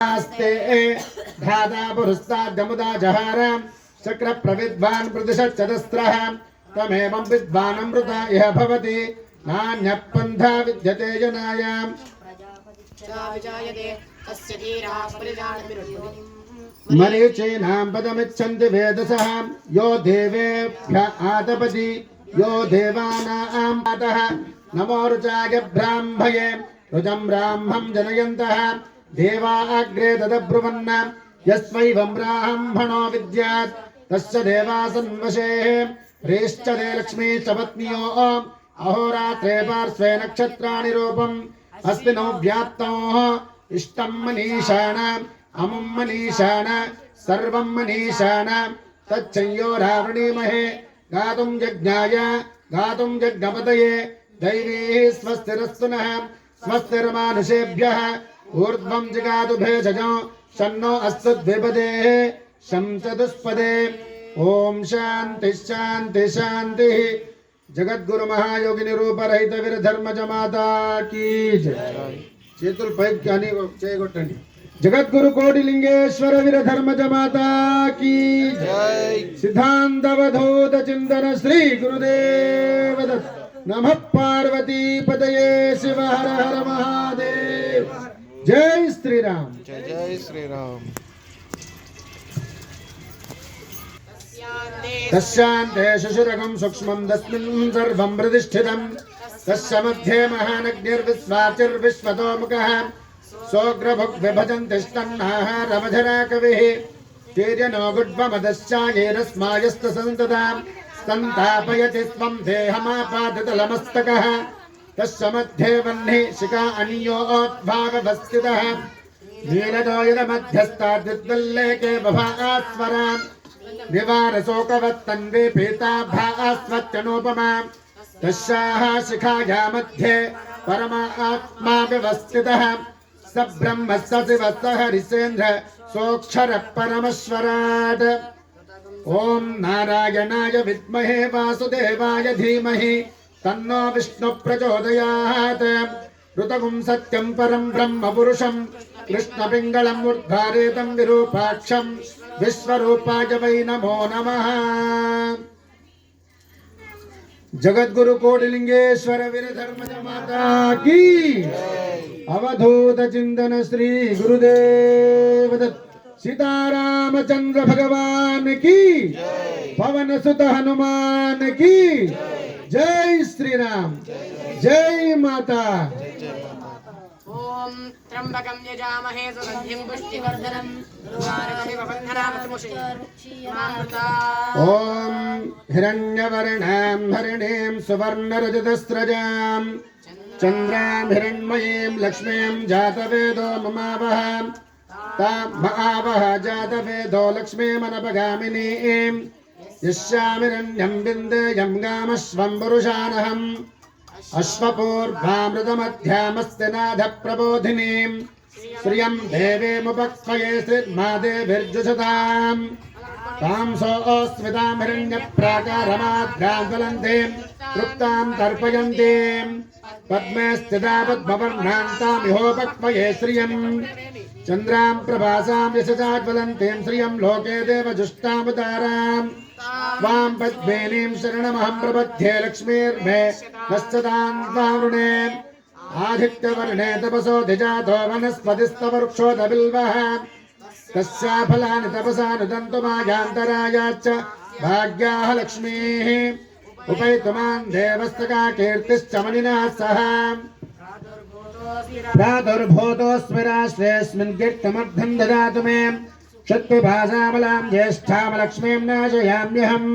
आस्ते धाता पुरुस्ताद्यमुदा जहार चक्र प्रविद्वान् प्रतिशतचतस्रः तमेवं विद्वानमृत इह भवति नान्यः पन्था विद्यते जनायाम् मरीचीनां पदमिच्छन्ति वेदसः यो देवेभ्य आतपति यो देवानां पातः नमो रुचाय ब्राह्मये रुचं ब्राह्मं जनयन्तः देवा अग्रे तदब्रुवन् यस्वैवं ब्राह्मणो विद्यात् तस्य देवासन्वशेः ह्रीश्च ते लक्ष्मी च पत्न्यो अहोरात्रे पार्श्वे नक्षत्राणि रूपम् अस्मिनो व्याप्तोः इष्टं मनीषाण अमुं मनीषाण सर्वं मनीषाण तच्चयोरावृणीमहे गातुं यज्ञाय गातुं यज्ञपतये दैवीः स्वस्तिरस्तु नः स्वस्तिर्मानुषेभ्यः ऊर्ध्वं जिगातु भेषजो शन्नो अस्तु द्विपदेः शं चतुष्पदे ओम शांति शांति शांति। जगद्गुरु महायोगिनी रूप रहित वीर धर्मज माता की जय। చేతులు పైకి కానీ చేయగొట్టండి। जगद्गुरु कोटिलिंगेश्वर वीर धर्मज माता की जय। सिद्धांतवधूत चिंतन श्री गुरुदेव दत्त। नमः पार्वती पतये शिव हर हर महादेव। जय श्री राम। जय जय श्री राम। तस्यान्ते शुशुरगं सूक्ष्मं तस्मिन् सर्वं प्रतिष्ठितं तस्य मध्ये महानग्निर्विश्वाचिर्विश्वतोमुखः सोऽग्रभुग्विभजन्तिष्ठन्नाः रमधरा कविः तीर्यनो गुड्वमदश्चायेरस्मायस्तसन्ततां स्तन्तापयति स्वं देहमापादितलमस्तकः तस्य मध्ये वह्नि शिखा अन्योद्भागवस्थितः नीलदोयनमध्यस्ताद्विद्वल्लेके बभास्वराम् निवारशोकवत्तन्वे पीताभास्वत्यनूपमा तस्याः शिखाया मध्ये परमात्मा व्यवस्थितः स ब्रह्म स शिवः स हरिसेन्द्र सोऽक्षरः परमेश्वरात्। ॐ नारायणाय विद्महे वासुदेवाय धीमहि तन्नो विष्णु प्रचोदयात्। ऋतगुं सत्यं परं ब्रह्म पुरुषं कृष्णपिङ्गलम् उद्धारेतं विरूपाक्षं विश्वरूपाय वै नमो नमः। जगद्गुरु कोटिलिंगेश्वर वीर धर्मज माता की अवधूत चिंतन श्री गुरुदेव दत्त। सीतारामचंद्र भगवान की पवन सुत हनुमान की जय श्री राम। जय माता। ओम त्र्यंबकं यजामहे सुगंधिं पुष्टिवर्धनम् उर्वारुकमिव बन्धनामृतमोक्षदाम्। ओम हिरण्यवर्णां हरिणीं सुवर्णरजतस्रजां चन्द्रां हिरण्मयीं लक्ष्मीं जातवेदो ममावह तामआवह जातवेदो लक्ष्मीमनपगामिनीं यस्यामिरण्यं विन्देयं गामश्वं पुरुषानहम् अश्वपूर्वामृतमध्यामस्ति नाथ प्रबोधिनीं श्रियं देवीमुपक्वये श्रीर्मादेभिर्जुषताम् तां सोऽस्मितां हिरण्यप्राकारमाद्रां ज्वलन्तीं तृप्तां तर्पयन्तीं पद्मे स्थिता पद्मवर्णान्तामिहोपक्वये श्रियं चन्द्रां प्रभासां यशसा ज्वलन्तीं श्रियं लोके देवजुष्टामुदाराम् वां पद्मेनीं शरणमहं प्रपद्ये लक्ष्मीर्मे नश्चतान्वावृणे आदित्यवर्णे तपसो धिजातो वनस्पतिस्तवृक्षोदबिल्वः तस्या फलानि तपसा नुदन्तु मायान्तरायाच्च भाग्याः लक्ष्मीः उपैतुमान् देवस्तका कीर्तिश्च मणिना सह प्रादुर्भूतोऽस्मि राष्ट्रेऽस्मिन् कीर्तिमर्थं ददातु मे क्षत्रिभासामलां ज्येष्ठां लक्ष्मीं नाशयाम्यहम्।